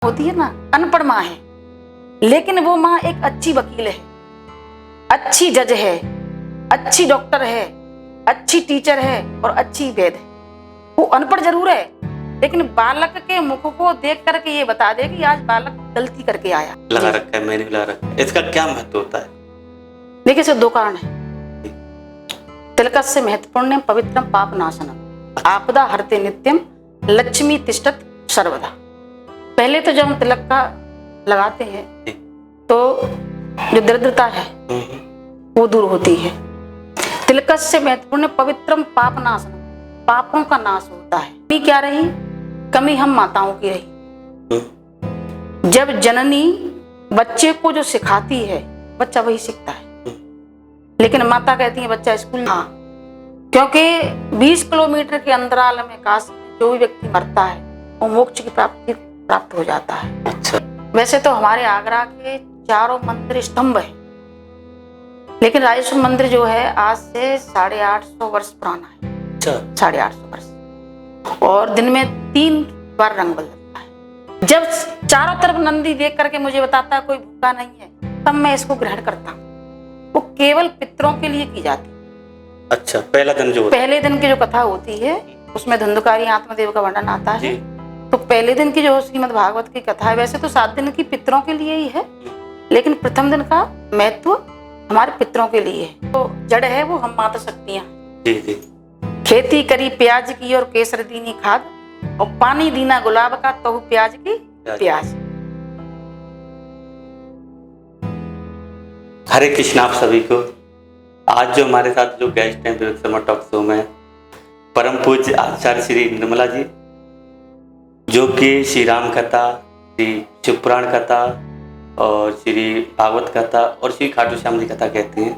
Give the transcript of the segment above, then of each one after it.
होती है ना, अनपढ़ माँ है, लेकिन वो माँ एक अच्छी वकील है, अच्छी जज है, अच्छी डॉक्टर है, अच्छी टीचर है और अच्छी वैद है। वो अनपढ़ जरूर है, लेकिन बालक के मुख को देख करके ये बता दे कि आज बालक गलती करके आया। लगा रखा है, मैंने लगा रखा है, इसका क्या महत्व होता है? देखिए इसके दो कारण है। तिलकस्य महत्वपूर्ण पवित्रम पाप नाशनम आपदा हरते नित्यम लक्ष्मी तिष्ठत सर्वदा। पहले तो जब हम तिलक का लगाते हैं तो जो दरिद्रता है वो दूर होती है। तिलकस्य महत्वपूर्ण पवित्रम पाप नाशनम, पापों का नाश होता है। कमी क्या रही? कमी हम माताओं की रही। जब जननी बच्चे को जो सिखाती है बच्चा वही सीखता है, लेकिन माता कहती है बच्चा स्कूल। हाँ, क्योंकि 20 किलोमीटर के अंतराल में काशी में जो भी व्यक्ति मरता है वो मोक्ष की प्राप्त हो जाता है। अच्छा। वैसे तो हमारे आगरा के चारों मंदिर स्तंभ है, लेकिन राजेश्वर मंदिर जो है आज से 850 वर्ष पुराना है। अच्छा। 850 वर्ष, और दिन में 3 बार रंग बदलता है। जब चारों तरफ नंदी देख करके मुझे बताता है कोई भूखा नहीं है, तब मैं इसको ग्रहण करता हूँ। वो केवल पितरों के लिए की जाती है। अच्छा, पहला दिन जो पहले दिन की जो कथा होती है उसमें धुंधकारी आत्मदेव का वर्णन आता है। तो पहले दिन की जो श्रीमद् भागवत की कथा है, वैसे तो 7 दिन की पितरों के लिए ही है, लेकिन प्रथम दिन का महत्व हमारे पितरों के लिए है। तो जड़ है वो हम माता शक्तियां। जी जी। खेती करी प्याज की और केसर दीनी खाद, और पानी दीना गुलाब का तो प्याज की प्याज। हरे कृष्ण आप सभी को। आज जो हमारे साथ जो गेस्ट हैं विवेक शर्मा टॉक शो में, परम पूज्य आचार्य श्री निर्मला जी, जो कि श्री राम कथा, श्री शिवपुराण कथा और श्री भागवत कथा और श्री खाटू श्याम जी कथा कहते हैं।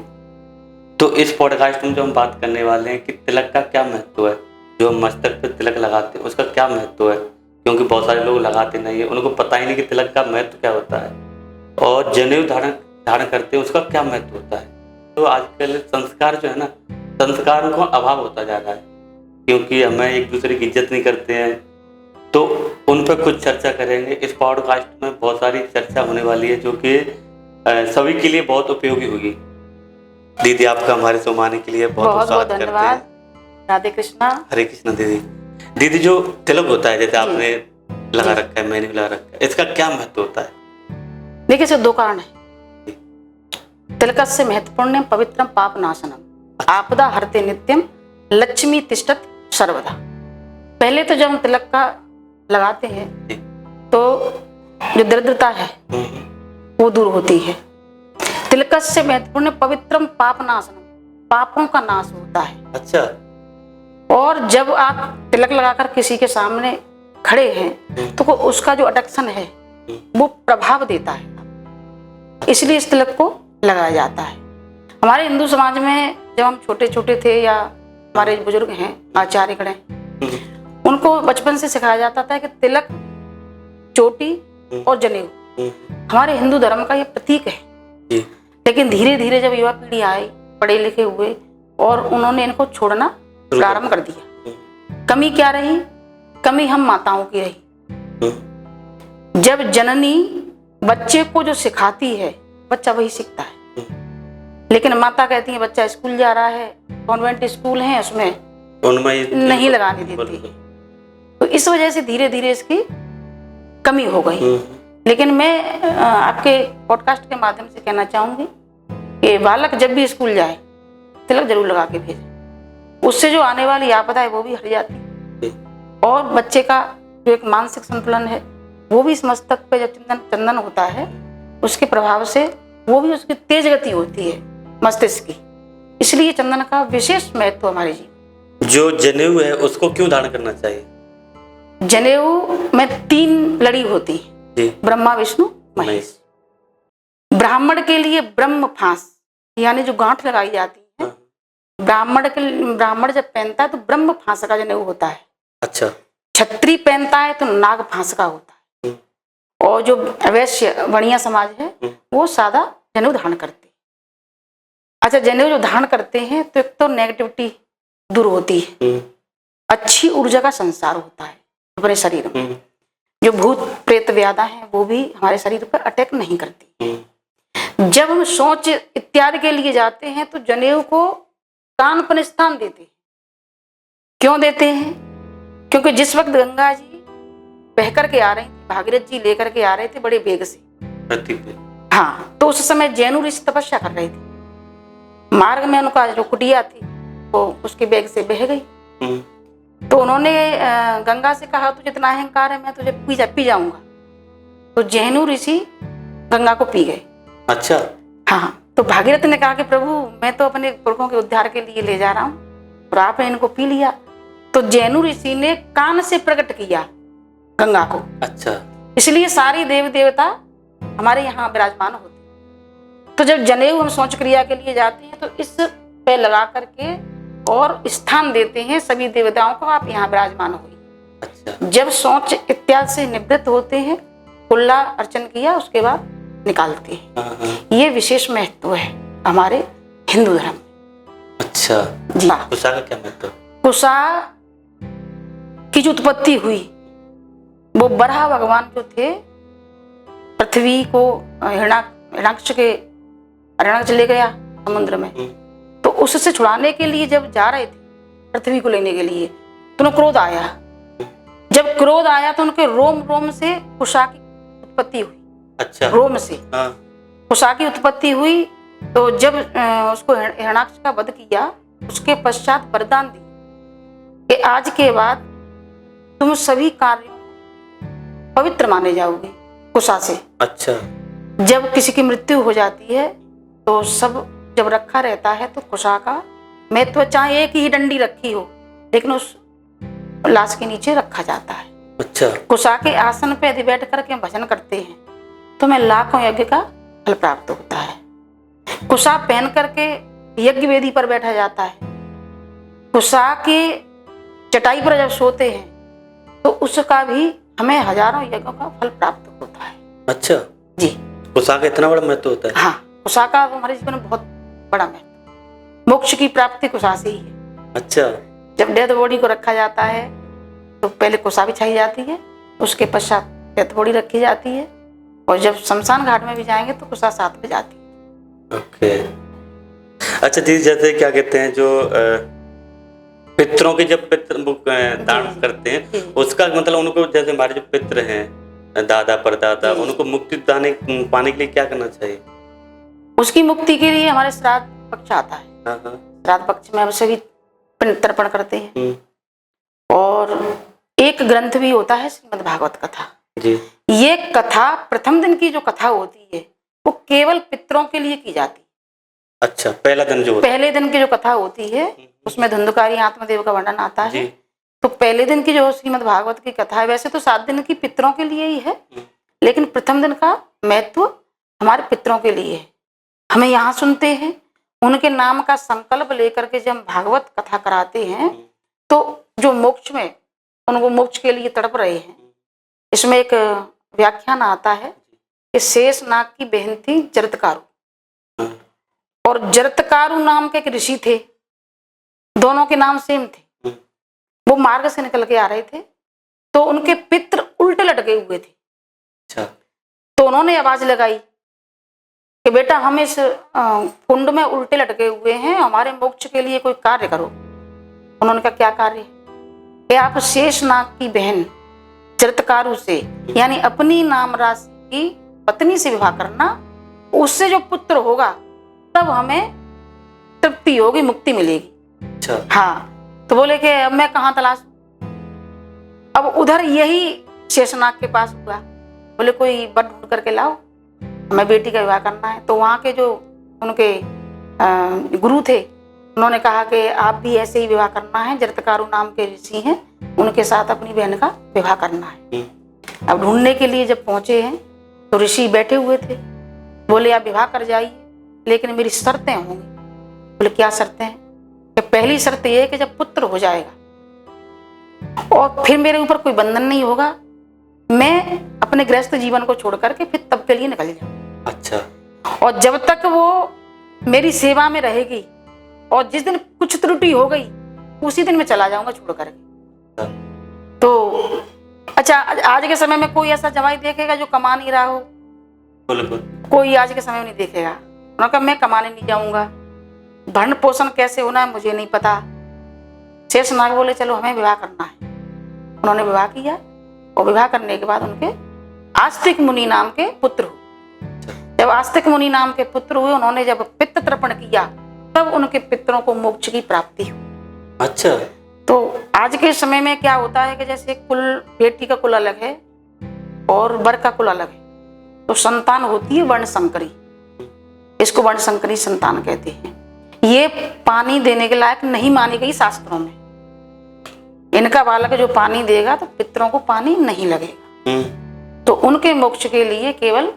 तो इस पॉडकास्ट में जो हम बात करने वाले हैं कि तिलक का क्या महत्व है, जो हम मस्तक पे तिलक लगाते हैं उसका क्या महत्व है, क्योंकि बहुत सारे लोग लगाते नहीं है, उनको पता ही नहीं कि तिलक का महत्व क्या होता है, और जनेऊ धारण करते हैं उसका क्या महत्व होता है। तो आजकल संस्कार जो है ना, संस्कारों का अभाव होता जा रहा है, क्योंकि हमें एक दूसरे की इज्जत नहीं करते हैं। तो उन पर कुछ चर्चा करेंगे। इस पॉडकास्ट में बहुत सारी चर्चा होने वाली है जो कि सभी के लिए बहुत उपयोगी होगी। दीदी आपका हमारे शो में आने के लिए बहुत बहुत धन्यवाद। राधे कृष्णा। हरे कृष्णा। दीदी जो तिलक होता है, जैसे आपने लगा रखा है, मैंने भी लगा रखा है, इसका क्या महत्व होता है? देखिए इसके दो कारण है। तिलकस्य महत्वपूर्ण पवित्रम पाप नाशनम आपदा हरते नित्यम लक्ष्मी तिष्ठत सर्वदा। पहले तो जब हम तिलक का लगाते हैं तो जो दरिद्रता है वो दूर होती है। तिलकस्य महत्वपूर्ण पवित्रम पाप नाशनम, पापों का नाश होता है। अच्छा। और जब आप तिलक लगाकर किसी के सामने खड़े हैं तो उसका जो अट्रैक्शन है वो प्रभाव देता है, इसलिए इस तिलक को लगाया जाता है। हमारे हिंदू समाज में जब हम छोटे छोटे थे, या हमारे बुजुर्ग हैं आचार्य गण हैं, उनको बचपन से सिखाया जाता था कि तिलक, चोटी और जनेऊ हमारे हिंदू धर्म का ये प्रतीक है। लेकिन धीरे धीरे जब युवा पीढ़ी आई, पढ़े लिखे हुए, और उन्होंने इनको छोड़ना प्रारंभ कर दिया। कमी क्या रही? कमी हम माताओं की रही। जब जननी बच्चे को जो सिखाती है बच्चा वही सीखता है, लेकिन माता कहती है बच्चा स्कूल जा रहा है, कॉन्वेंट स्कूल है, उसमें नहीं लगाने देती। तो इस वजह से धीरे धीरे इसकी कमी हो गई। लेकिन मैं आपके पॉडकास्ट के माध्यम से कहना चाहूंगी कि बालक जब भी स्कूल जाए तिलक जरूर लगा के भेजे, उससे जो आने वाली आपदा है वो भी हट जाती है, और बच्चे का जो एक मानसिक संतुलन है वो भी इस मस्तक पे जब चंदन होता है उसके प्रभाव से वो भी उसकी तेज गति होती है मस्तिष्क की। इसलिए चंदन का विशेष महत्व हमारे जीवन। जो जनेऊ है उसको क्यों धारण करना चाहिए? जनेऊ में 3 लड़ी होती है, ब्रह्मा विष्णु महेश। ब्राह्मण के लिए ब्रह्म फांस, यानी जो गांठ लगाई जाती है, ब्राह्मण जब पहनता है तो ब्रह्म फांस का जनेऊ होता है। अच्छा। क्षत्रिय पहनता है तो नाग फांस का होता है, और जो वैश्य वणिया समाज है वो सादा जनेऊ धारण करते हैं। अच्छा, जनेऊ जो धारण करते हैं तो एक तो नेगेटिविटी दूर होती है, अच्छी ऊर्जा का संसार होता है अपने शरीर में। जो भूत प्रेत व्याधा है वो भी हमारे शरीर पर अटैक नहीं करती। जब हम शौच इत्यादि के लिए जाते हैं तो जनेऊ को कान पर स्थान देते हैं। क्यों देते हैं? क्योंकि जिस वक्त गंगा जी बह करके आ रही थी, भागीरथ जी लेकर के आ रहे थे बड़े वेग से, हाँ, तो उस समय जैनु ऋषि तपस्या कर रहे थे। मार्ग में उनका जो कुटिया थी वो उसके वेग से बह गई। तो उन्होंने गंगा से कहा, तुझे इतना अहंकार है, मैं तुझे पी जाऊंगा। तो जैनु ऋषि गंगा को पी गए। अच्छा। हाँ, तो भागीरथ ने कहा कि प्रभु मैं तो अपने पुरखों के उद्धार के लिए ले जा रहा हूँ और आपने इनको पी लिया। तो जैनु ऋषि ने कान से प्रकट किया गंगा को। अच्छा। इसलिए सारी देव देवता हमारे यहाँ विराजमान होते। तो जब जनेऊ हम शौच क्रिया के लिए जाते हैं तो इस पे लगा करके और स्थान देते हैं सभी देवताओं को, आप यहाँ विराजमान होइए। अच्छा। जब शौच इत्यादि से निवृत्त होते हैं, कुल्ला अर्चन किया, उसके बाद निकालते हैं। ये विशेष महत्व है हमारे हिंदू धर्म। अच्छा जी। कुशा का क्या महत्व? कुशा की जो उत्पत्ति हुई वो बरहा भगवान जो थे, पृथ्वी को हिरण्याक्ष ले गया समुद्र में, तो उससे छुड़ाने के लिए जब जा रहे थे पृथ्वी को लेने के लिए तो उन्हें क्रोध आया। जब क्रोध आया तो उनके रोम रोम से कुशा की उत्पत्ति हुई। अच्छा। रोम से कुशा की उत्पत्ति हुई। तो जब उसको हिरण्याक्ष का वध किया, उसके पश्चात वरदान दी कि आज के बाद तुम सभी कार्यों में पवित्र माने जाओगे कुशा से। अच्छा। जब किसी की मृत्यु हो जाती है तो सब जब रखा रहता है तो कुशा का महत्व, चाहे एक ही डंडी रखी हो लेकिन उस लाश के नीचे रखा जाता है। अच्छा। कुशा के आसन पे यदि बैठ करके भजन करते हैं तो हमें लाखों यज्ञ का फल प्राप्त होता है। कुशा पहन करके यज्ञ वेदी पर बैठा जाता है। कुशा की चटाई पर जब सोते हैं तो उसका भी हमें हजारों यज्ञों का फल प्राप्त होता है। अच्छा जी। कुशा का इतना बड़ा महत्व होता है? हाँ, कुशा का हमारे जीवन में बहुत बड़ा महत्व। मोक्ष की प्राप्ति कुशा से ही है। अच्छा। जब डेड बॉडी को रखा जाता है तो पहले कुशा बिछाई जाती है, उसके पश्चात डेड बॉडी रखी जाती है, और जब शमशान घाट में भी जाएंगे तो कुशा साथ में जाती है। ओके। अच्छा दीदी, जैसे क्या कहते हैं जो पितरों के जब पितर दान करते हैं उसका मतलब उनको, जैसे हमारे जो पितर हैं दादा परदादा, उनको मुक्ति पाने के लिए क्या करना चाहिए? उसकी मुक्ति के लिए हमारे श्राद्ध पक्ष आता है। श्राद्ध पक्ष में हम सभी पिंड तर्पण करते हैं। और एक ग्रंथ भी होता है श्रीमद् भागवत कथा जी। ये कथा प्रथम दिन की जो कथा होती है वो केवल पितरों के लिए की जाती है। अच्छा, पहला दिन जो पहले दिन की जो कथा होती है उसमें धुंधकारी आत्मदेव का वर्णन आता है। तो पहले दिन की जो श्रीमद् भागवत की कथा है, वैसे तो 7 दिन की पितरों के लिए ही है, लेकिन प्रथम दिन का महत्व हमारे पितरों के लिए है। हमें यहाँ सुनते हैं, उनके नाम का संकल्प लेकर के जब भागवत कथा कराते हैं तो जो मोक्ष में उनको मोक्ष के लिए तड़प रहे हैं, इसमें एक व्याख्यान आता है कि शेषनाग की बहन थी जरतकारु, और जरतकारु नाम के एक ऋषि थे, दोनों के नाम सेम थे। वो मार्ग से निकल के आ रहे थे तो उनके पितृ उल्टे लटके हुए थे। अच्छा। तो उन्होंने आवाज लगाई कि बेटा हम इस कुंड में उल्टे लटके हुए हैं, हमारे मोक्ष के लिए कोई कार्य करो। उन्होंने कहा क्या कार्य है? कि आप शेषनाग की बहन जरतकारु से, यानी अपनी नाम राशि की पत्नी से विवाह करना, उससे जो पुत्र होगा तब हमें तृप्ति होगी, मुक्ति मिलेगी। अच्छा। हाँ। तो बोले कि अब मैं कहाँ तलाश? अब उधर यही शेषनाग के पास हुआ, बोले कोई वर ढूंढ करके लाओ, हमें बेटी का विवाह करना है। तो वहाँ के जो उनके गुरु थे उन्होंने कहा कि आप भी ऐसे ही विवाह करना है, जरतकारु नाम के ऋषि हैं, उनके साथ अपनी बहन का विवाह करना है। अब ढूंढने के लिए जब पहुंचे हैं तो ऋषि बैठे हुए थे, बोले आप विवाह कर जाइए लेकिन मेरी शर्तें होंगी। बोले क्या शर्तें हैं? कि पहली शर्त यह है कि जब पुत्र हो जाएगा और फिर मेरे ऊपर कोई बंधन नहीं होगा, मैं अपने गृहस्थ जीवन को छोड़ करके फिर तब के लिए निकल जाऊं। अच्छा। और जब तक वो मेरी सेवा में रहेगी और जिस दिन कुछ त्रुटि हो गई उसी दिन मैं चला जाऊंगा छोड़ करके। तो अच्छा, आज के समय में कोई ऐसा जमाई देखेगा जो कमा नहीं रहा हो? बिल्कुल। कोई आज के समय में नहीं देखेगा। उन्होंने कहा मैं कमाने नहीं जाऊंगा, भरण पोषण कैसे होना है मुझे नहीं पता। शेषनाग बोले चलो हमें विवाह करना है। उन्होंने विवाह किया और विवाह करने के बाद उनके आस्तिक मुनि नाम के पुत्र हुए। जब आस्तिक मुनि नाम के पुत्र हुए, उन्होंने जब पितृ तर्पण किया तब उनके पितरों को मोक्ष की प्राप्ति हुई। अच्छा। तो आज के समय में क्या होता है कि जैसे कुल, बेटी का कुल अलग है और वर का कुल अलग है, तो संतान होती है वर्ण संकरी। इसको वर्ण संकरी संतान कहते हैं। ये पानी देने के लायक नहीं मानी गई शास्त्रों में। इनका बालक जो पानी देगा तो पितरों को पानी नहीं लगेगा। तो उनके मोक्ष के लिए केवल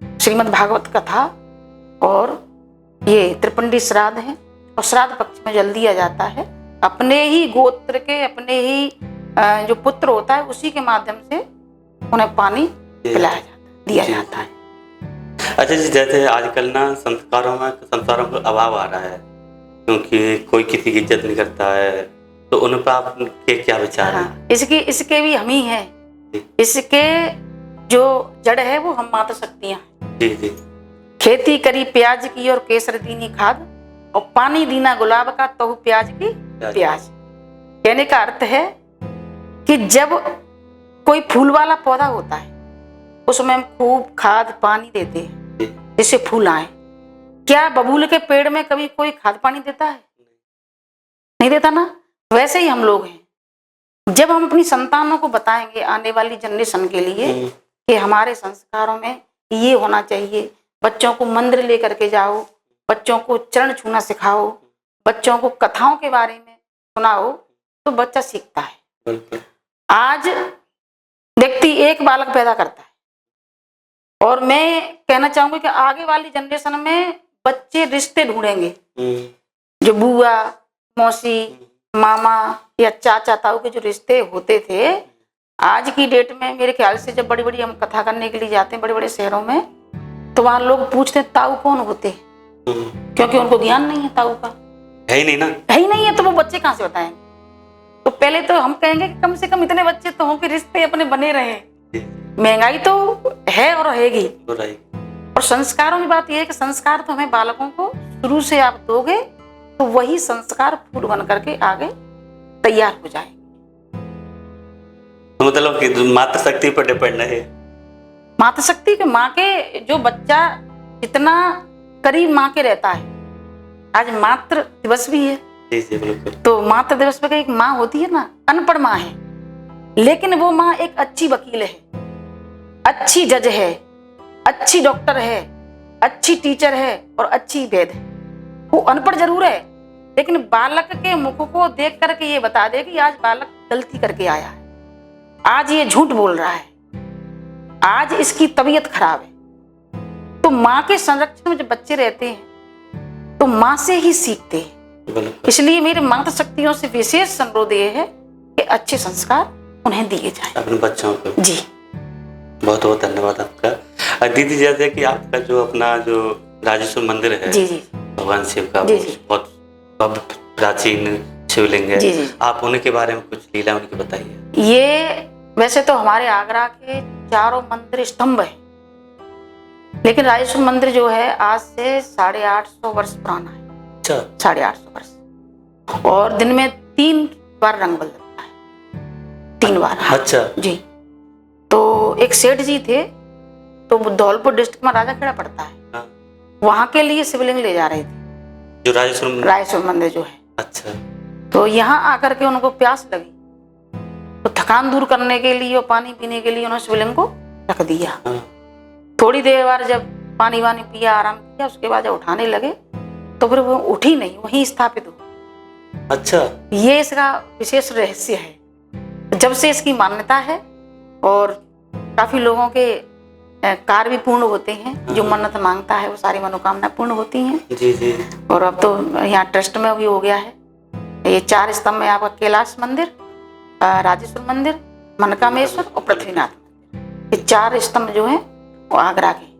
श्रीमद् भागवत कथा और ये त्रिपिंडी श्राद्ध है, और श्राद्ध पक्ष में जल दिया जाता है। अपने ही गोत्र के, अपने ही जो पुत्र होता है उसी के माध्यम से उन्हें पानी पिलाया जाता है, दिया जाता है। अच्छा जी, जैसे आजकल ना संस्कारों का अभाव आ रहा है, क्योंकि कोई किसी की इज्जत नहीं करता है, तो उन पर आपके क्या विचार हैं? इसके भी हम ही हैं। इसके जो जड़ है वो हम माता शक्तियां हैं। जी जी। खेती करी प्याज की और केसर दीनी खाद, और पानी दीना गुलाब का तहु प्याज की प्याज। कहने का अर्थ है कि जब कोई फूल वाला पौधा होता है उसमें हम खूब खाद पानी देते हैं जिससे फूल आए। क्या बबूल के पेड़ में कभी कोई खाद पानी देता है? नहीं देता ना। वैसे ही हम लोग हैं। जब हम अपनी संतानों को बताएंगे आने वाली जनरेशन के लिए कि हमारे संस्कारों में ये होना चाहिए, बच्चों को मंदिर लेकर के जाओ, बच्चों को चरण छूना सिखाओ, बच्चों को कथाओं के बारे में सुनाओ, तो बच्चा सीखता है। आज व्यक्ति एक बालक पैदा करता है, और मैं कहना चाहूंगी कि आगे वाली जनरेशन में बच्चे रिश्ते ढूंढेंगे। जो बुआ, मौसी, मामा या चाचा ताऊ के जो रिश्ते होते थे, आज की डेट में मेरे ख्याल से जब बड़ी बड़ी हम कथा करने के लिए जाते हैं बड़े बड़े शहरों में, तो वहां लोग पूछते हैं ताऊ कौन होते हैं, क्योंकि उनको ज्ञान नहीं है ताऊ का। है ही नहीं ना, है ही नहीं है, तो वो बच्चे कहाँ से बताएंगे। तो पहले तो हम कहेंगे कि कम से कम इतने बच्चे तो हों कि रिश्ते अपने बने रहे। महंगाई तो है और रहेगी, और संस्कारों की बात यह है कि संस्कार तो हमें बालकों को शुरू से आप दोगे तो वही संस्कार फूल बन करके आगे तैयार हो जाए। तो मतलब कि मातृशक्ति पर डिपेंड है। मातृशक्ति के, माँ के, जो बच्चा जितना करीब माँ के रहता है। आज मातृ दिवस भी है। जी जी बिल्कुल। तो मातृ दिवस पे एक माँ होती है ना, अनपढ़ माँ है, लेकिन वो माँ एक अच्छी वकील है, अच्छी जज है, अच्छी डॉक्टर है, अच्छी टीचर है और अच्छी वैद्य है। वो अनपढ़ जरूर है, लेकिन बालक के मुख को देख करके ये बता दे कि आज बालक गलती करके आया है, आज ये झूठ बोल रहा है, आज इसकी तबीयत खराब है। तो माँ के संरक्षण में जब बच्चे रहते हैं तो माँ से ही सीखते हैं। इसलिए मेरे मातृ शक्तियों से विशेष अनुरोध ये है कि अच्छे संस्कार उन्हें दिए जाएं अपने बच्चों को। जी बहुत बहुत धन्यवाद आपका। दीदी, जैसे कि आपका जो अपना जो राजेश्वर मंदिर है, जी जी, भगवान शिव का, बहुत प्राचीन शिवलिंग है, जी, आप उनके बारे में कुछ लीला उनकी बताइए। ये वैसे तो हमारे आगरा के चारों मंदिर स्तंभ है, लेकिन राजेश्वर मंदिर जो है आज से 850 वर्ष पुराना है। अच्छा, 850 वर्ष, और दिन में 3 बार रंग बदलता है, 3 बार। अच्छा जी। तो एक सेठ जी थे, तो धौलपुर डिस्ट्रिक्ट में राजाखेड़ा पड़ता है, वहां के लिए शिवलिंग ले जा रहे थे, जो राजेश्वर मंदिर जो है। अच्छा। तो यहाँ आकर के उनको प्यास लगी, तो थकान दूर करने के लिए और पानी पीने के लिए उन्होंने शिवलिंग को रख दिया। थोड़ी देर बाद जब पानी वानी पिया, आराम किया, उसके बाद जब उठाने लगे तो फिर वो उठी नहीं, वहीं स्थापित हो। अच्छा, ये इसका विशेष रहस्य है। जब से इसकी मान्यता है, और काफी लोगों के कार्य भी पूर्ण होते हैं, जो मन्नत मांगता है वो सारी मनोकामना पूर्ण होती हैं। जी जी। और अब तो यहाँ ट्रस्ट में भी हो गया है। ये 4 स्तंभ में आपका कैलाश मंदिर, राजेश्वर मंदिर, मनकामेश्वर और पृथ्वीनाथ मंदिर, ये 4 स्तंभ जो हैं वो आगरा के।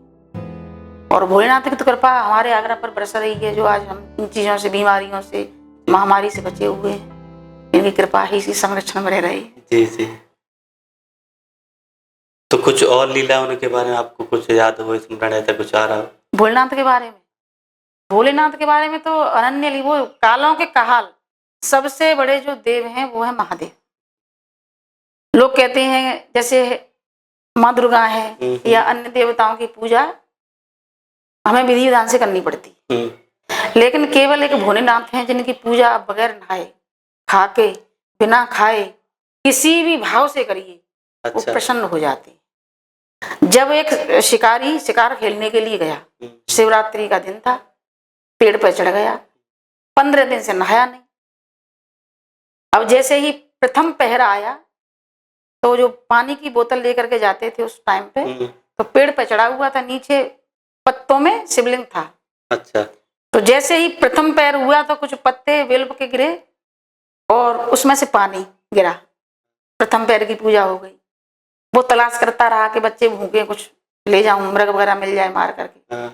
और भोलेनाथ की तो कृपा हमारे आगरा पर बरस रही है, जो आज हम इन चीजों से, बीमारियों से, महामारी से बचे हुए हैं। इनकी कृपा ही इसी संरक्षण में रह रही है। जी जी। तो कुछ और लीला उनके बारे में आपको कुछ याद हो, स्मरण ऐसा कुछ आ रहा हो? भोलेनाथ के बारे में, भोलेनाथ के बारे में तो अनन्य वो कालों के काल सबसे बड़े जो देव हैं वो है महादेव। लोग कहते हैं जैसे माँ दुर्गा है या अन्य देवताओं की पूजा हमें विधि विधान से करनी पड़ती, लेकिन केवल एक भोलेनाथ हैं जिनकी पूजा आप बगैर नहाए खाके बिना खाए किसी भी भाव से करिए वो प्रसन्न हो जाते। जब एक शिकारी शिकार खेलने के लिए गया, शिवरात्रि का दिन था, पेड़ पर चढ़ गया, 15 दिन से नहाया नहीं। अब जैसे ही प्रथम पहरा आया तो जो पानी की बोतल लेकर के जाते थे उस टाइम पे, तो पेड़ पर चढ़ा हुआ था, नीचे पत्तों में शिवलिंग था। अच्छा। तो जैसे ही प्रथम पैर हुआ तो कुछ पत्ते बेल के गिरे और उसमें से पानी गिरा, प्रथम पैर की पूजा हो गई। वो तलाश करता रहा कि बच्चे भूखे कुछ ले जाऊं, मृग वगैरह मिल जाए मार करके।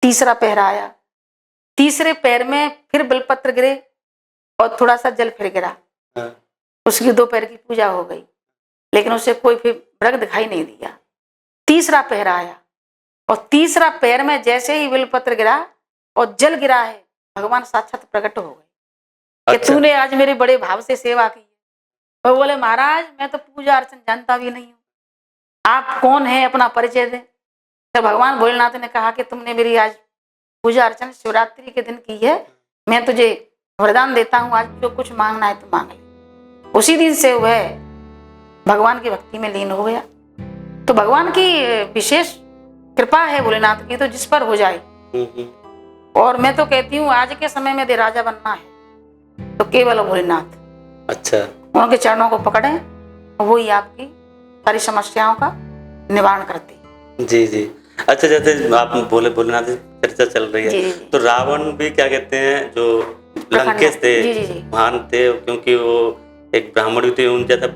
तीसरा पहरा आया, तीसरे पैर में फिर बेलपत्र गिरे और थोड़ा सा जल फिर गिरा, उसकी 2 पैर की पूजा हो गई, लेकिन उसे कोई फिर मृग दिखाई नहीं दिया। तीसरा पहरा आया और तीसरा पैर में जैसे ही बेलपत्र गिरा और जल गिरा है, भगवान साक्षात प्रकट हो गए कि तूने आज मेरे बड़े भाव से सेवा की। वो बोले महाराज मैं तो पूजा अर्चन जानता भी नहीं हूँ, आप कौन है, अपना परिचय दें। तो भगवान भोलेनाथ ने कहा कि तुमने मेरी आज पूजा अर्चना शिवरात्रि के दिन की है, मैं तुझे वरदान देता हूँ, आज जो कुछ मांगना है तो मांग ले। उसी दिन से वह भगवान की भक्ति में लीन हो गया। तो भगवान की विशेष कृपा है भोलेनाथ की, तो जिस पर हो जाए। और मैं तो कहती हूँ आज के समय में यदि राजा बनना है तो केवल भोलेनाथ। अच्छा। उनके चरणों को पकड़े, वो ही आपकी सारी समस्याओं का निवारण करते। जी जी। अच्छा, जैसे आप बोले भोलेनाथ की चर्चा चल रही है, तो रावण भी क्या कहते हैं जो लंकेश थे, महान थे, क्योंकि वो एक ब्राह्मण थे, उन जैसा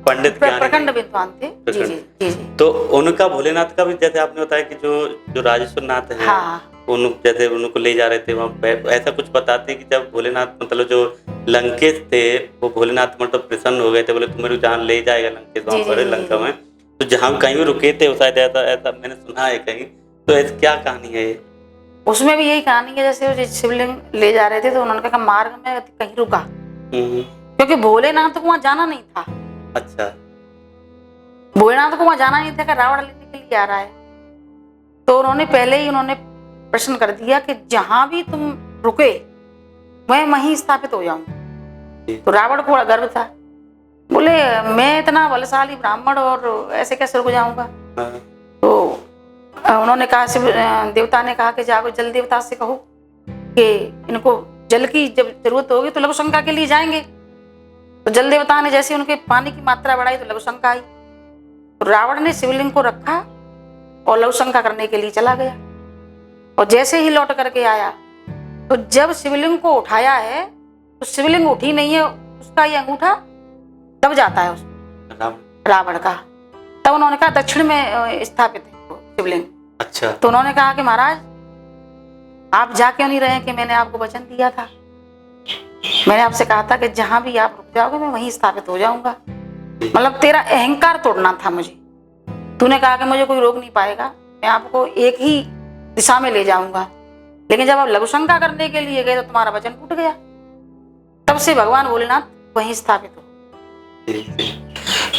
पंडित प्रखंड विद्वान थे। जी जी जी जी। तो उनका भोलेनाथ का भी जैसे आपने बताया कि जो राजेश्वर नाथ है, उन जैसे उनको ले जा रहे थे वहाँ पे, ऐसा कुछ बताते हैं कि जब भोलेनाथ मतलब जो लंकेश थे वो भोलेनाथ मतलब प्रसन्न हो गए थे, बोले तुम्हें जहाँ ले जाएगा लंकेश वहाँ पर लंका में, तो जहाँ कहीं भी रुके थे शायद ऐसा मैंने सुना है कहीं। तो ऐसी क्या कहानी है ये? उसमें भी यही कहानी है, जैसे शिवलिंग ले जा रहे थे तो उन्होंने कहा मार्ग में कहीं रुका, क्योंकि भोलेनाथ को वहां जाना नहीं था। अच्छा। भोलेनाथ को वहां जाना नहीं था कि रावण लेने के लिए आ रहा है, तो उन्होंने पहले ही प्रश्न कर दिया कि जहां भी तुम रुके मैं वहीं स्थापित हो जाऊंगा। तो रावण को बड़ा गर्व था, बोले मैं इतना बलशाली ब्राह्मण और ऐसे कैसे रुक जाऊंगा। तो उन्होंने कहा, शिव देवता ने कहा कि जाओ जल देवता से कहो कि इनको जल की जब जरूरत होगी तो लघु शंका के लिए जाएंगे। तो जल देवता ने जैसे उनके पानी की मात्रा बढ़ाई तो लघु शंका आई। तो रावण ने शिवलिंग को रखा और लघु शंका करने के लिए चला गया, और जैसे ही लौट करके आया तो जब शिवलिंग को उठाया है तो शिवलिंग उठी नहीं है, उसका ये अंगूठा दब जाता है उसमें रावण का। तब उन्होंने कहा दक्षिण में स्थापित है शिवलिंग। अच्छा। तो उन्होंने कहा कि महाराज आप जा क्यों नहीं रहे कि मैंने आपको वचन दिया था, मैंने आपसे कहा था कि जहां भी आप रुक जाओगे मैं वहीं स्थापित हो जाऊंगा। मतलब तेरा अहंकार तोड़ना था मुझे, तूने कहा कि मुझे कोई रोक नहीं पाएगा, मैं आपको एक ही दिशा में ले जाऊंगा, लेकिन जब आप लघु शंका करने के लिए गए तो तुम्हारा वचन टूट गया। तब से भगवान भोलेनाथ वहीं स्थापित हो।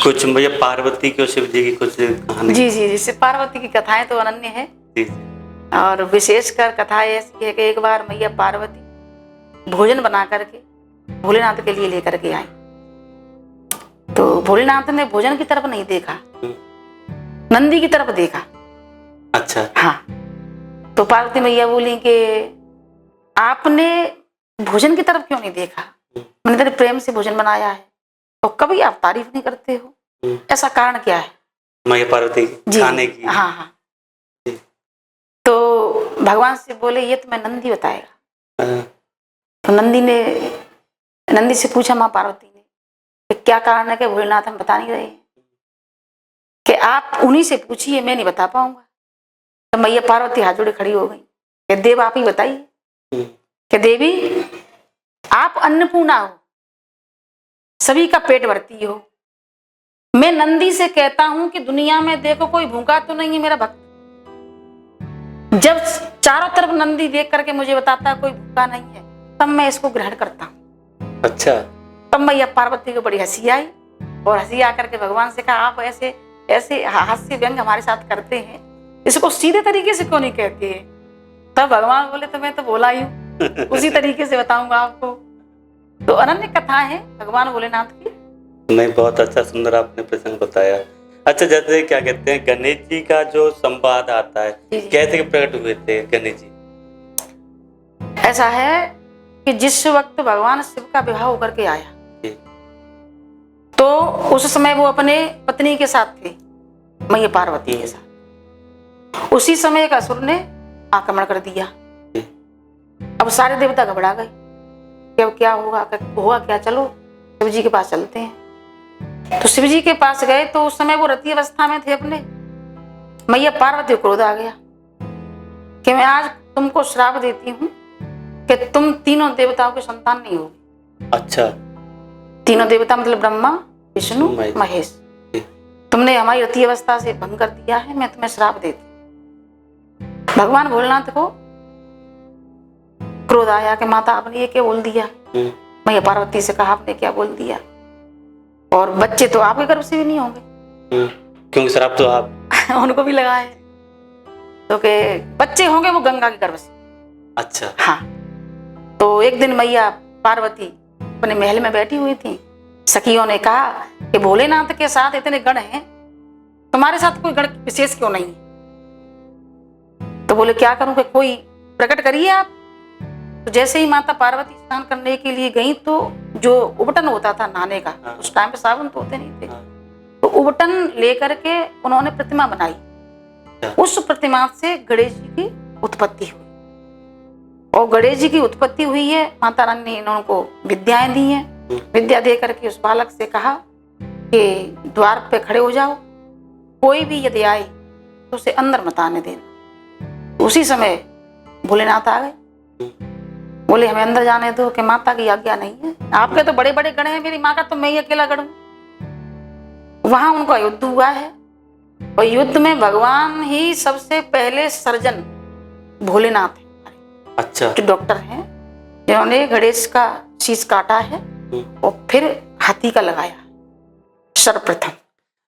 कुछ भैया पार्वती की और शिव जी की कुछ कहानी? जी जी जी, पार्वती की कथाएं तो अनन्य है, और विशेषकर कथा ऐसी है कि एक बार मैया पार्वती भोजन बना करके भोलेनाथ के लिए लेकर के आई। तो भोलेनाथ ने भोजन की तरफ नहीं देखा, नंदी की तरफ देखा। अच्छा। हाँ। तो पार्वती मैया बोली कि आपने भोजन की तरफ क्यों नहीं देखा, मैंने तेरे प्रेम से भोजन बनाया है और कभी आप तारीफ नहीं करते हो, ऐसा कारण क्या है? मैया पार्वती खाने की। हाँ हाँ। तो भगवान से बोले ये तुम्हें नंदी बताएगा। तो नंदी से पूछा माँ पार्वती ने कि क्या कारण है कि भोलेनाथ हम बता नहीं रहे, कि आप उन्हीं से पूछिए, मैं नहीं बता पाऊंगा। तो मैया पार्वती हाथ जोड़े खड़ी हो गई कि देव आप ही बताइए, कि देवी आप अन्नपूर्णा हो, सभी का पेट भरती हो, मैं नंदी से कहता हूं कि दुनिया में देखो कोई भूखा तो नहीं है मेरा भक्त। जब चारों तरफ नंदी देख करके मुझे बताता है कोई भूखा नहीं है, तब मैं इसको ग्रहण करता हूँ। अच्छा। तब मैया पार्वती को बड़ी हंसी आई और हंसी आकर के भगवान से कहा, आप ऐसे ऐसे हास्य व्यंग हमारे साथ करते हैं, इसको सीधे तरीके से क्यों नहीं कहते हैं? तब भगवान बोले, तो मैं तो बोला ही हूँ, उसी तरीके से बताऊंगा आपको। तो अनन्य कथा है भगवान भोलेनाथ की। नहीं, बहुत अच्छा सुंदर आपने प्रसंग बताया। अच्छा, जैसे क्या कहते हैं गणेश जी का जो संवाद आता है, कैसे प्रकट हुए थे गणेश जी? ऐसा है कि जिस वक्त भगवान शिव का विवाह होकर के आया, तो उस समय वो अपने पत्नी के साथ थे, मैया पार्वती के साथ। उसी समय एक असुर ने आक्रमण कर दिया। अब सारे देवता घबरा गए कि अब क्या होगा क्या, चलो शिव जी के पास चलते हैं। तो शिव जी के पास गए तो उस समय वो रति अवस्था में थे अपने। मैया पार्वती को क्रोध आ गया कि मैं आज तुमको श्राप देती हूँ कि तुम तीनों देवताओं की संतान नहीं होगी। अच्छा। तीनों देवता मतलब ब्रह्मा, विष्णु, महेश। तुमने हमारी रति अवस्था से भंग कर दिया है, मैं तुम्हें श्राप देती। भगवान भोलेनाथ को क्रोध आया कि माता आपने ये क्या बोल दिया? मैया पार्वती से कहा, आपने क्या बोल दिया? और बच्चे तो आपके गर्भ से भी नहीं होंगे, क्योंकि श्राप तो आप उनको भी लगा है, तो के बच्चे होंगे वो गंगा के गर्भ से। अच्छा। हाँ। तो एक दिन मैया पार्वती अपने महल में बैठी हुई थी, सखियों ने कहा कि भोलेनाथ के साथ इतने गण हैं, तुम्हारे साथ कोई गण विशेष क्यों नहीं? तो बोले क्या करूं, कि कोई प्रकट करिए आप। तो जैसे ही माता पार्वती स्नान करने के लिए गई, तो जो उबटन होता था नहाने का, उस टाइम पे साबुन तो होते नहीं थे, तो उबटन लेकर के उन्होंने प्रतिमा बनाई। उस प्रतिमा से गणेश जी की उत्पत्ति हुई, और गणेश जी की उत्पत्ति हुई है। माता रानी ने इनको विद्याएं दी हैं। विद्या दे करके उस बालक से कहा कि द्वार पे खड़े हो जाओ, कोई भी यदि आए तो उसे अंदर मत आने देना। उसी समय भोलेनाथ आ गए, बोले हमें अंदर जाने दो, कि माता की आज्ञा नहीं है, आपके तो बड़े बड़े गण हैं, मेरी माँ का तो मैं ही अकेला गण हूं। वहां उनका युद्ध हुआ है, और युद्ध में भगवान ही सबसे पहले सर्जन भोलेनाथ है। अच्छा। जो डॉक्टर हैं, जिन्होंने गणेश का शीश काटा है और फिर हाथी का लगाया सर्वप्रथम।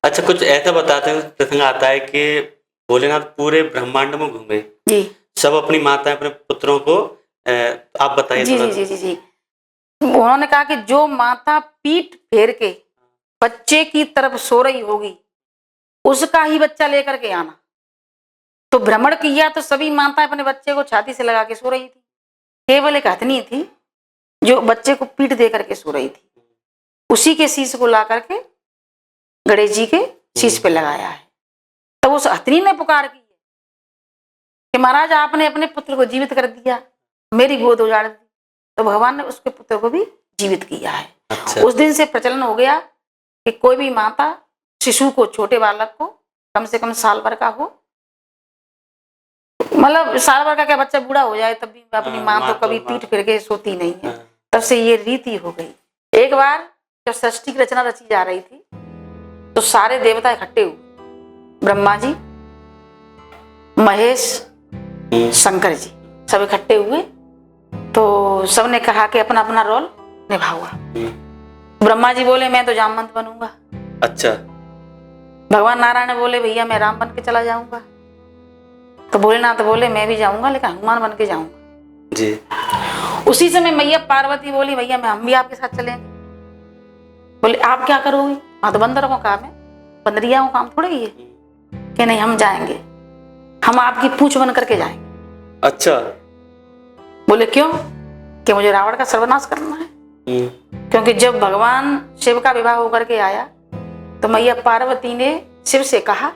अच्छा, कुछ ऐसा बताते हैं, प्रसंग आता है कि भोलेनाथ पूरे ब्रह्मांड में घूमे जी, सब अपनी माताएं अपने पुत्रों को, आप बताइए। जी जी जी जी जी। उन्होंने कहा कि जो माता पीठ फेर के बच्चे की तरफ सो रही होगी, उसका ही बच्चा लेकर के आना। तो भ्रमण किया तो सभी माताएं अपने बच्चे को छाती से लगा के सो रही थी। केवल एक हथनी थी जो बच्चे को पीठ दे करके सो रही थी, उसी के शीश को ला करके गणेश जी के शीश पे लगाया है। तब उस हथनी ने पुकार की कि महाराज आपने अपने पुत्र को जीवित कर दिया, मेरी गोद उजाड़ दी। तो भगवान ने उसके पुत्र को भी जीवित किया है। अच्छा। उस दिन से प्रचलन हो गया कि कोई भी माता शिशु को, छोटे बालक को, कम से कम साल भर का हो, मतलब साल भर का क्या, बच्चा बूढ़ा हो जाए तब भी अपनी माँ तो कभी पीठ फिर के सोती नहीं है। तब से ये रीति हो गई। एक बार जब षष्ठी की रचना रची जा रही थी, तो सारे देवता इकट्ठे हुए, ब्रह्मा जी, महेश, शंकर जी, सब इकट्ठे हुए। तो सबने कहा कि अपना अपना रोल निभाऊंगा। ब्रह्मा जी बोले मैं तो जामवंत बनूंगा। अच्छा। भगवान नारायण बोले भैया मैं राम बन के चला जाऊंगा। तो भोलेनाथ बोले मैं भी जाऊंगा, लेकिन हनुमान बन के जाऊंगा जी। उसी समय मैया पार्वती बोली भैया हम भी आपके साथ चलेंगे। बोले आप क्या करोगी? हाँ तो बंदरों का काम है, बंदरिया का काम थोड़ा ही है। कि नहीं हम जाएंगे, हम आपकी पूंछ बन करके जाएंगे। अच्छा। बोले क्यों? कि मुझे रावण का सर्वनाश करना है। क्योंकि जब भगवान शिव का विवाह होकर के आया, तो मैया पार्वती ने शिव से कहा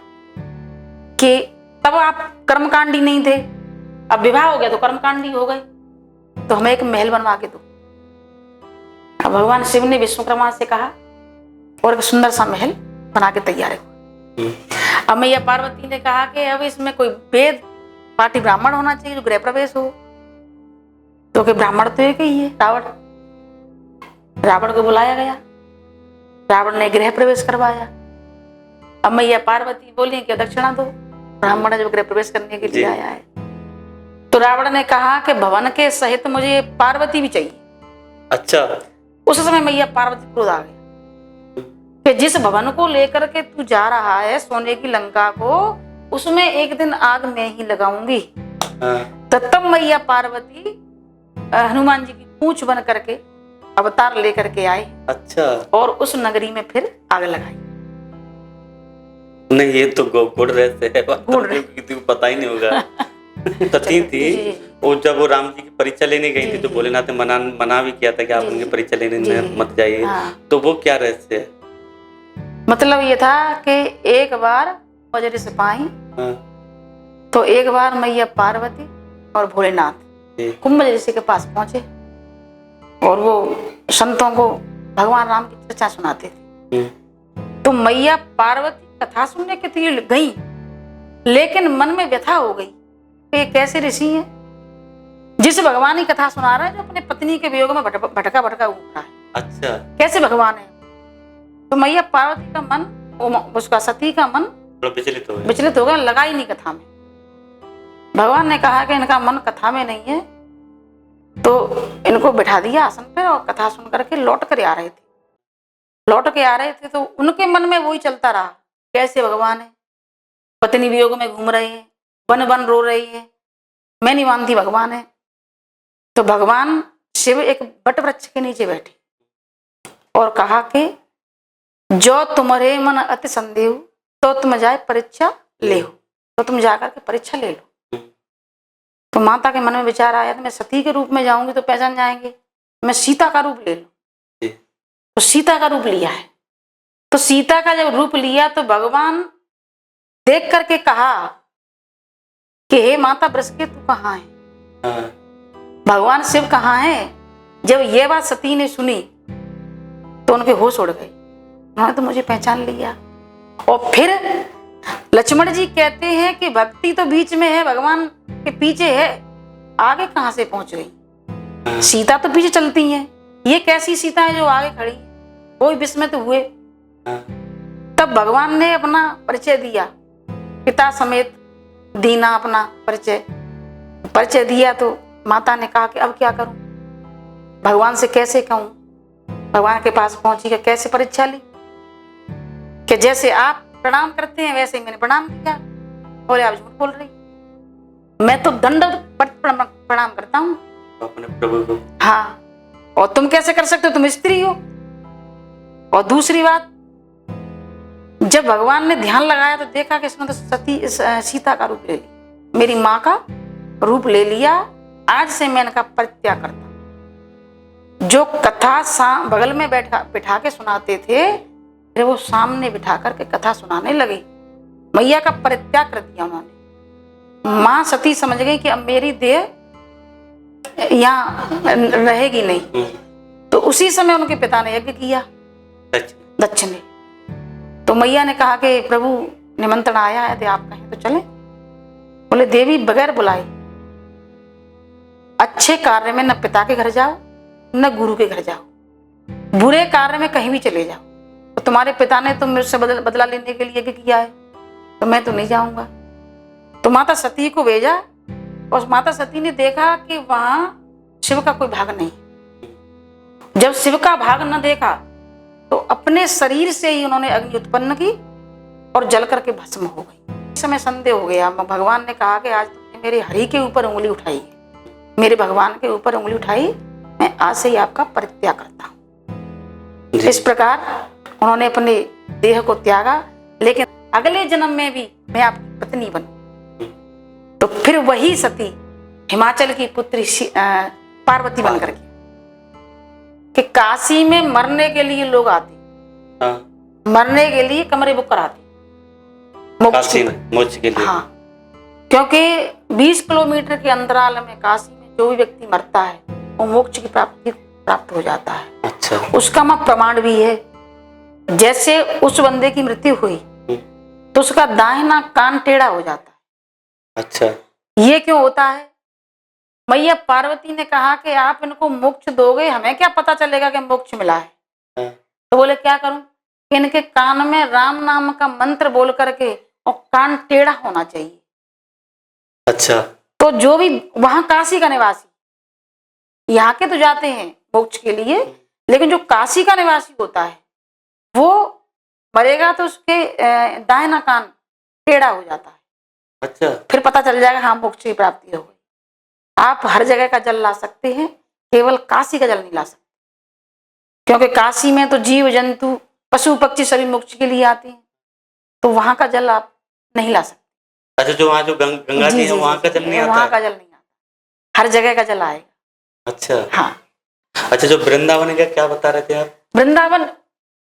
कि तब आप कर्मकांडी नहीं थे, अब विवाह हो गया तो कर्मकांडी हो गए, तो हमें एक महल बनवा के दो। अब भगवान शिव ने विश्वकर्मा से कहा और एक सुंदर सा महल बना के तैयार है। अब मैया पार्वती ने कहा कि अब इसमें कोई वेद पाटी ब्राह्मण होना चाहिए जो गृह प्रवेश हो, तो कि ब्राह्मण तो एक ही है रावण। रावण को बुलाया गया, रावण ने गृह प्रवेश करवाया। अब मैया पार्वती बोली कि दक्षिणा दो, ब्राह्मण जब गृह प्रवेश करने के लिए आया है। तो रावण ने कहा कि भवन के सहित मुझे पार्वती भी चाहिए। अच्छा। उस समय मैया पार्वती क्रोध आ गया कि जिस भवन को लेकर के तू जा रहा है सोने की लंका को, उसमें एक दिन आग मैं ही लगाऊंगी। तब मैया पार्वती हनुमान जी की पूंछ बन करके अवतार लेकर के आए। अच्छा। और उस नगरी में फिर आग लगाई। नहीं, ये तो गुड़ रहस्य है, किसी को पता ही नहीं होगा। सती थी वो, जब वो राम जी की परीक्षा लेने गई थी तो भोलेनाथ ने मना भी किया था कि आप उनकी परीक्षा लेने मत जाइए। तो वो क्या रहस्य है? मतलब ये था कि एक बार वज्र सिपाही, तो एक बार मैया पार्वती और भोलेनाथ कुंभ ऋषि के पास पहुंचे और वो संतों को भगवान राम की चर्चा सुनाते थे। तो मैया पार्वती कथा सुनने के लिए गई, लेकिन मन में व्यथा हो गई कि ये कैसे ऋषि हैं जिस भगवान की कथा सुना रहा है जो अपने पत्नी के वियोग में भटका घूम रहा है। अच्छा, कैसे भगवान है? तो मैया पार्वती का मन, उसका सती का मन विचलित हो गया, लगा ही नहीं कथा में। भगवान ने कहा कि इनका मन कथा में नहीं है, तो इनको बिठा दिया आसन पे और कथा सुन करके लौट के आ रहे थे। तो उनके मन में वही चलता रहा, कैसे भगवान है, पत्नी वियोग में घूम रहे हैं, बन बन रो रही है, मैं नहीं मानती भगवान है। तो भगवान शिव एक बट वृक्ष के नीचे बैठे और कहा कि जो तुम्हारे मन अति संदेह तो तुम जाए परीक्षा ले हो, तो तुम जाकर के परीक्षा ले लो। तो माता के मन में विचार आया तो मैं सती के रूप में जाऊंगी तो पहचान जाएंगे, मैं सीता का रूप ले लूं। तो सीता का रूप लिया है। तो सीता का जब रूप लिया तो भगवान देख करके कहा कि हे माता वृषके तू कहाँ है? भगवान शिव कहाँ है? जब ये बात सती ने सुनी तो उनके होश उड़ गए, उन्होंने तो मुझे पहचान लिया। और फिर लक्ष्मण जी कहते हैं कि भक्ति तो बीच में है, भगवान के पीछे है, आगे कहां से पहुंच गई? सीता तो पीछे चलती है, ये कैसी सीता है जो आगे खड़ी? वो विस्मित हुए। तब भगवान ने अपना परिचय दिया, पिता समेत दीना अपना परिचय दिया। तो माता ने कहा कि अब क्या करूं, भगवान से कैसे कहूं? भगवान के पास पहुंची कि कैसे परीक्षा ली, कि जैसे आप प्रणाम करते हैं वैसे ही मैंने प्रणाम किया। बोले आप झूठ बोल रही, मैं तो दंडवत प्रणाम करता हूँ अपने प्रभु को। हाँ, और तुम कैसे कर सकते हो, तुम स्त्री हो। और दूसरी बात, जब भगवान ने ध्यान लगाया तो देखा कि इसने तो सीता का रूप ले लिया, मेरी माँ का रूप ले लिया। आज से मैं इनका परित्याग करता हूँ। जो कथा बगल में बिठा के सुनाते थे, फिर वो सामने बिठा करके कथा सुनाने लगे। मैया का परित्याग कर दिया उन्होंने। माँ सती समझ गई कि अब मेरी देह यहाँ रहेगी नहीं। तो उसी समय उनके पिता ने यज्ञ किया, दक्ष ने। तो मैया ने कहा कि प्रभु निमंत्रण आया है तो आप कहें तो चलें। बोले देवी बगैर बुलाए अच्छे कार्य में न पिता के घर जाओ न गुरु के घर जाओ, बुरे कार्य में कहीं भी चले जाओ। तो तुम्हारे पिता ने तो मुझसे बदला लेने के लिए यज्ञ किया है, तो मैं तो नहीं जाऊंगा। तो माता सती को भेजा और माता सती ने देखा कि वहां शिव का कोई भाग नहीं। जब शिव का भाग न देखा तो अपने शरीर से ही उन्होंने अग्नि उत्पन्न की और जल करके भस्म हो गई। इस समय संदेह हो गया। भगवान ने कहा कि आज तुमने मेरे हरि के ऊपर उंगली उठाई है, मेरे भगवान के ऊपर उंगली उठाई, मैं आज से ही आपका परित्याग करता हूँ। इस प्रकार उन्होंने अपने देह को त्यागा, लेकिन अगले जन्म में भी मैं आपकी पत्नी बनूं। तो फिर वही सती हिमाचल की पुत्री पार्वती बनकर के कि काशी में मरने के लिए लोग आते, मरने के लिए कमरे बुक कराते मोक्ष के लिए। हाँ, क्योंकि 20 किलोमीटर के अंतराल में काशी में जो भी व्यक्ति मरता है वो मोक्ष की प्राप्त हो जाता है। अच्छा। उसका प्रमाण भी है। जैसे उस बंदे की मृत्यु हुई तो उसका दाहिना कान टेढ़ा हो जाता है। अच्छा। ये क्यों होता है? मैया पार्वती ने कहा कि आप इनको मोक्ष दोगे, हमें क्या पता चलेगा कि मोक्ष मिला है। तो बोले क्या करूं? इनके कान में राम नाम का मंत्र बोल करके और कान टेढ़ा होना चाहिए। अच्छा। तो जो भी वहां काशी का निवासी, यहाँ के तो जाते हैं मोक्ष के लिए, लेकिन जो काशी का निवासी होता है वो मरेगा तो उसके दाहिना कान टेढ़ा हो जाता है। अच्छा। फिर पता चल जाएगा हाँ मोक्ष की प्राप्ति हो गई। आप हर जगह का जल ला सकते हैं, केवल काशी का जल नहीं ला सकते, क्योंकि काशी में तो जीव जंतु पशु पक्षी सभी मोक्ष के लिए आते हैं, तो वहां का जल आप नहीं ला सकते। अच्छा, जो वहाँ जो गंगा जी है वहाँ का जल नहीं आता? वहां का जल नहीं आता, हर जगह का जल आएगा। अच्छा। हाँ। अच्छा, जो वृंदावन का क्या बता रहे थे आप? वृंदावन,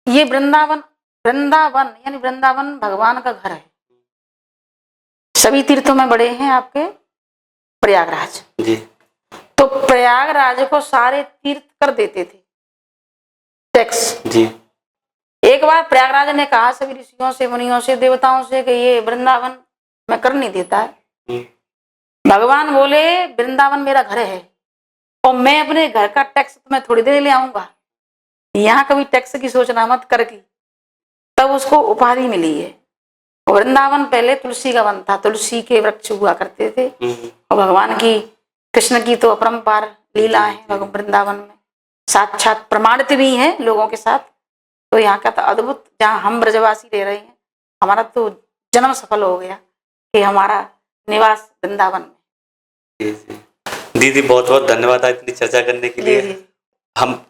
ये वृंदावन, वृंदावन यानी वृंदावन भगवान का घर है। सभी तीर्थों में बड़े हैं आपके प्रयागराज जी। तो प्रयागराज को सारे तीर्थ कर देते थे टैक्स जी। एक बार प्रयागराज ने कहा सभी ऋषियों से, मुनियों से, देवताओं से कि ये वृंदावन में कर नहीं देता है। भगवान बोले वृंदावन मेरा घर है और मैं अपने घर का टैक्स तुम्हें थोड़ी देर ले आऊंगा, यहाँ कभी टैक्स की सोचना मत करके। तब उसको उपाधि मिली है। वृंदावन पहले तुलसी का वन था, तुलसी के वृक्ष हुआ करते थे और भगवान की, कृष्ण की तो अपरंपार लीला है वृंदावन में, साक्षात प्रमाणित भी है लोगों के साथ। तो यहाँ का तो अद्भुत, जहाँ हम ब्रजवासी रह रहे हैं, हमारा तो जन्म सफल हो गया कि हमारा निवास वृंदावन में। दीदी बहुत बहुत धन्यवाद इतनी चर्चा करने के लिए। हम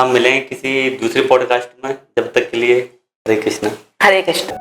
मिलेंगे किसी दूसरे पॉडकास्ट में, जब तक के लिए हरे कृष्ण। हरे कृष्ण।